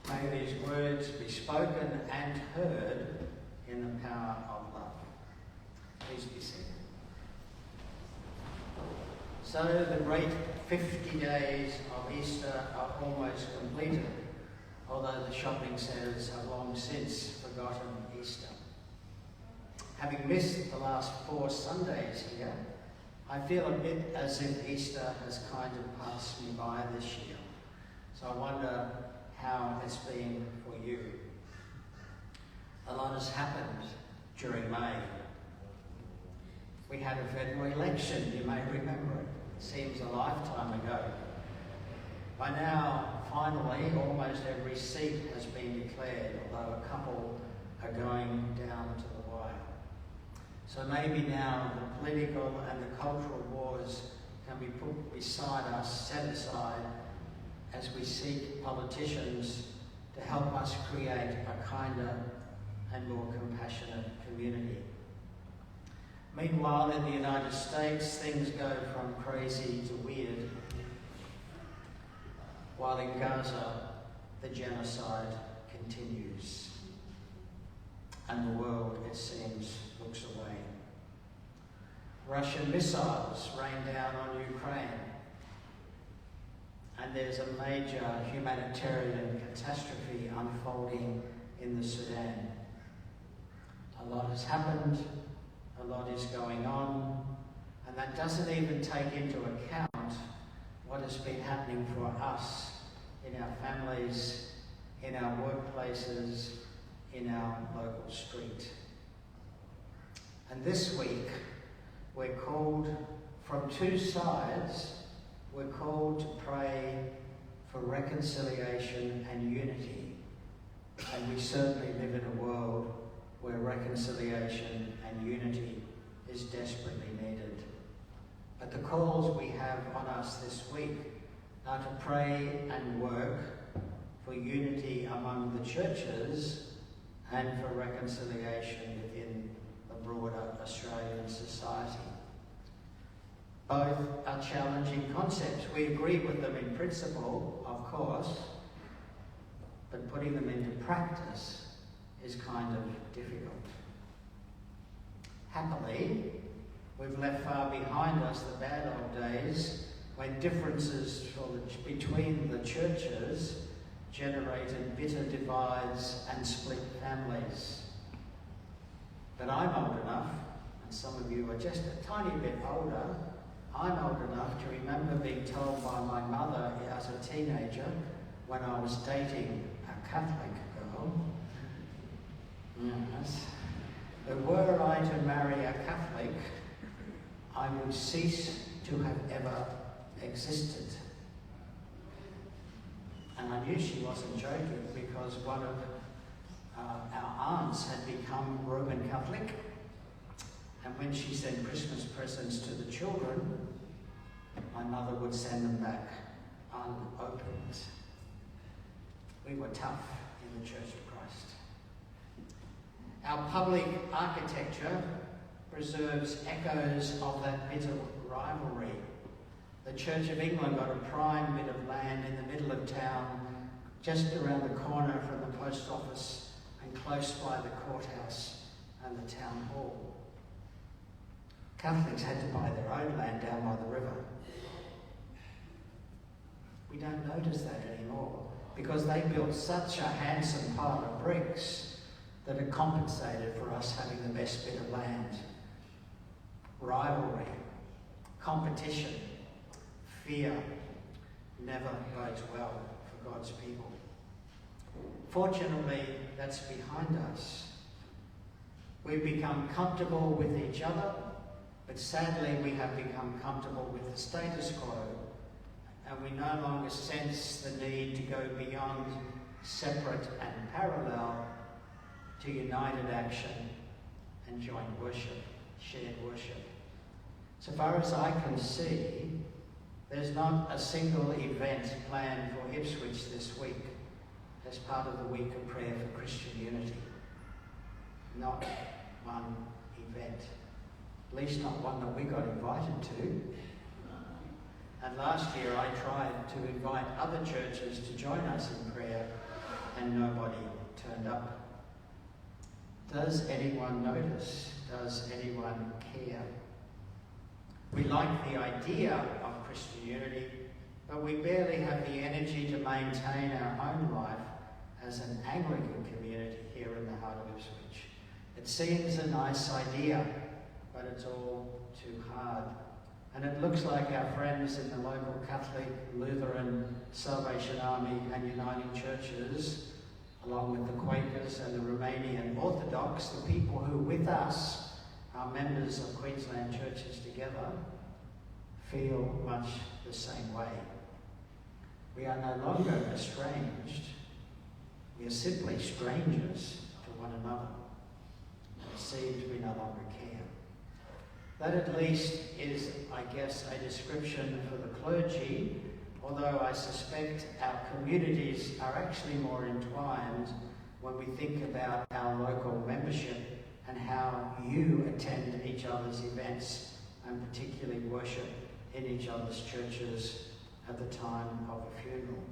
May these words be spoken and heard in the power of love. Please be seated. So the great 50 days of Easter are almost completed, although the shopping centres have long since forgotten Easter. Having missed the last 4 Sundays here, I feel a bit as if Easter has kind of passed me by this year. So I wonder how it's been for you. A lot has happened during May. We had a federal election, you may remember it. It seems a lifetime ago. By now, finally, almost every seat has been declared, although a couple are going down to the wire. So maybe now the political and the cultural wars can be put beside us, set aside, as we seek politicians to help us create a kinder and more compassionate community. Meanwhile, in the United States, things go from crazy to weird, while in Gaza, the genocide continues. And the world, it seems, looks away. Russian missiles rain down on Ukraine. And there's a major humanitarian catastrophe unfolding in the Sudan. A lot has happened, a lot is going on, and that doesn't even take into account what has been happening for us in our families, in our workplaces, in our local street. And this week, we're called from 2 sides. We're called to pray for reconciliation and unity. And we certainly live in a world where reconciliation and unity is desperately needed. But the calls we have on us this week are to pray and work for unity among the churches and for reconciliation within the broader Australian society. Both are challenging concepts. We agree with them in principle, of course, but putting them into practice is kind of difficult. Happily, we've left far behind us the bad old days when differences between the churches generated bitter divides and split families. But I'm old enough, and some of you are just a tiny bit older, I'm old enough to remember being told by my mother as a teenager when I was dating a Catholic girl, yes, that were I to marry a Catholic, I would cease to have ever existed. And I knew she wasn't joking because one of our aunts had become Roman Catholic, and when she sent Christmas presents to the children, my mother would send them back unopened. We were tough in the Church of Christ. Our public architecture preserves echoes of that bitter rivalry. The Church of England got a prime bit of land in the middle of town, just around the corner from the post office and close by the courthouse and the town hall. Catholics had to buy their own land down by the river. We don't notice that anymore because they built such a handsome pile of bricks that it compensated for us having the best bit of land. Rivalry, competition, fear never bodes well for God's people. Fortunately, that's behind us. We've become comfortable with each other, but sadly we have become comfortable with the status quo, and we no longer sense the need to go beyond separate and parallel to united action and joint worship, shared worship. So far as I can see, there's not a single event planned for Ipswich this week as part of the week of prayer for Christian unity. Not one event. At least not one that we got invited to. And last year I tried to invite other churches to join us in prayer, and up. Does anyone notice? Does anyone care? We like the idea of Christian unity, but we barely have the energy to maintain our own life as an Anglican community here in the heart of Ipswich. It seems a nice idea, but it's all too hard. And it looks like our friends in the local Catholic, Lutheran, Salvation Army and Uniting Churches, along with the Quakers and the Romanian Orthodox, the people who with us are members of Queensland Churches Together, feel much the same way. We are no longer estranged. We are simply strangers to one another. It seems we no longer care. That at least is, I guess, a description for the clergy, although I suspect our communities are actually more entwined when we think about our local membership and how you attend each other's events and particularly worship in each other's churches at the time of a funeral.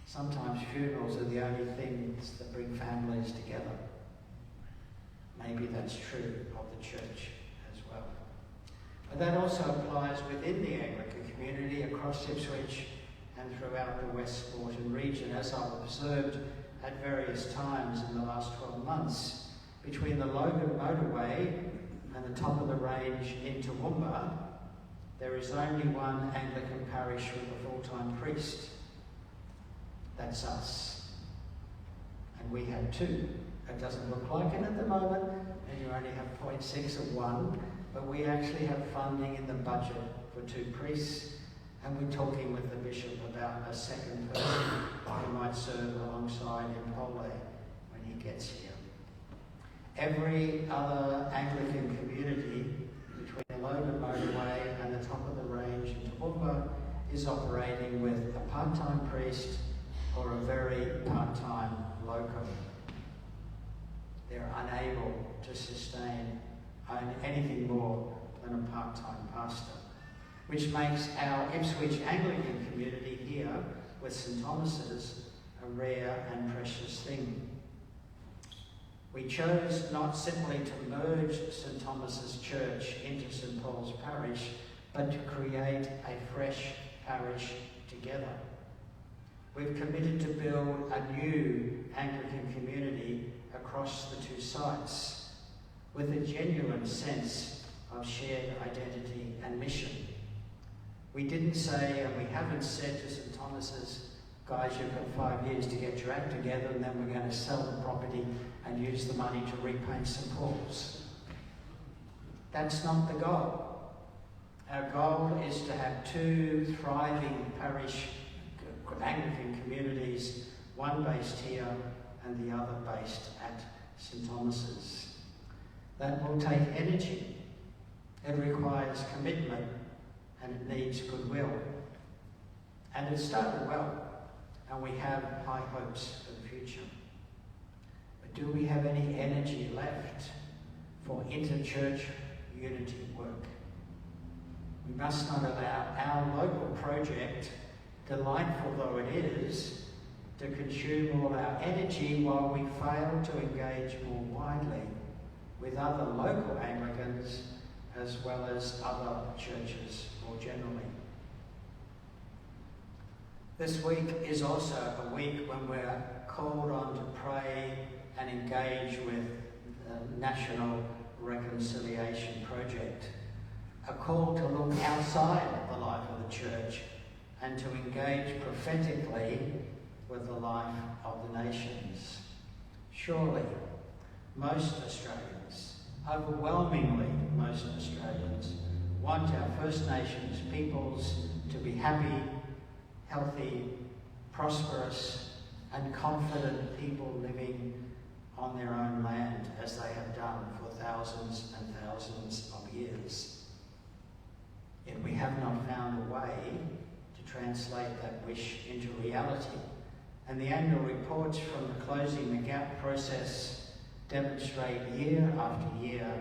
Sometimes funerals are the only things that bring families together. Maybe that's true of the church as well. But that also applies within the Anglican community across Ipswich and throughout the West Moreton region, as I've observed at various times in the last 12 months. Between the Logan motorway and the top of the range into Toowoomba, there is only one Anglican parish with a full-time priest. That's us. And we have two. It doesn't look like it at the moment, and you only have 0.6 of one, but we actually have funding in the budget for 2 priests, and we're talking with the bishop about a second person who might serve alongside him when he gets here. Every other Anglican community between the Logan motorway and the top of the range in Toowoomba is operating with a part-time priest or a very part-time locum. They're unable to sustain anything more than a part-time pastor, which makes our Ipswich Anglican community here with St Thomas's a rare and precious thing. We chose not simply to merge St Thomas's Church into St Paul's Parish, but to create a fresh parish together. We've committed to build a new Anglican community across the 2 sites with a genuine sense of shared identity and mission. We didn't say, and we haven't said to St Thomas's, guys, you've got 5 years to get your act together and then we're going to sell the property and use the money to repaint St Paul's. That's not the goal. Our goal is to have 2 thriving parish Anglican communities, one based here and the other based at St Thomas's. That will take energy. It requires commitment and it needs goodwill. And it started well, and we have high hopes for the future. But do we have any energy left for inter-church unity work? We must not allow our local project, delightful though it is, to consume all our energy while we fail to engage more widely with other local Anglicans as well as other churches more generally. This week is also a week when we're called on to pray and engage with the National Reconciliation Project, a call to look outside the life of the church and to engage prophetically with the life of the nations. Surely, most Australians, overwhelmingly most Australians, want our First Nations peoples to be happy, healthy, prosperous, and confident people living on their own land as they have done for thousands and thousands of years. Yet we have not found a way to translate that wish into reality, and the annual reports from the Closing the Gap process demonstrate year after year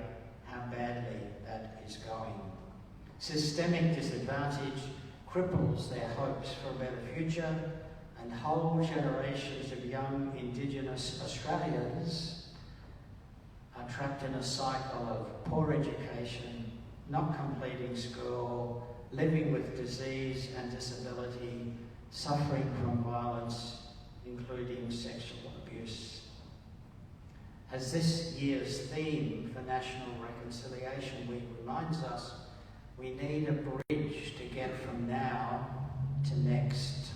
how badly that is going. Systemic disadvantage cripples their hopes for a better future, and and whole generations of young Indigenous Australians are trapped in a cycle of poor education, not completing school, living with disease and disability, suffering from violence, including sexual abuse. As this year's theme for National Reconciliation Week reminds us, we need a bridge to get from now to next.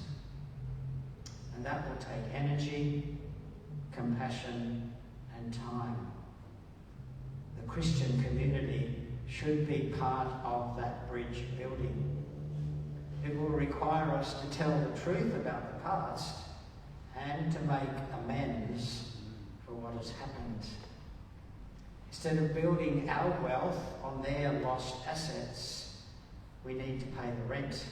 And that will take energy, compassion, and time. The Christian community should be part of that bridge building. It will require us to tell the truth about the past and to make amends for what has happened. Instead of building our wealth on their lost assets, we need to pay the rent,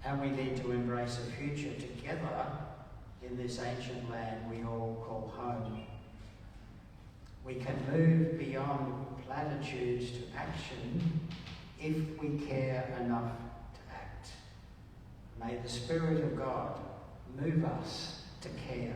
and we need to embrace a future together in this ancient land we all call home. We can move beyond platitudes to action if we care enough to act. May the Spirit of God move us to care.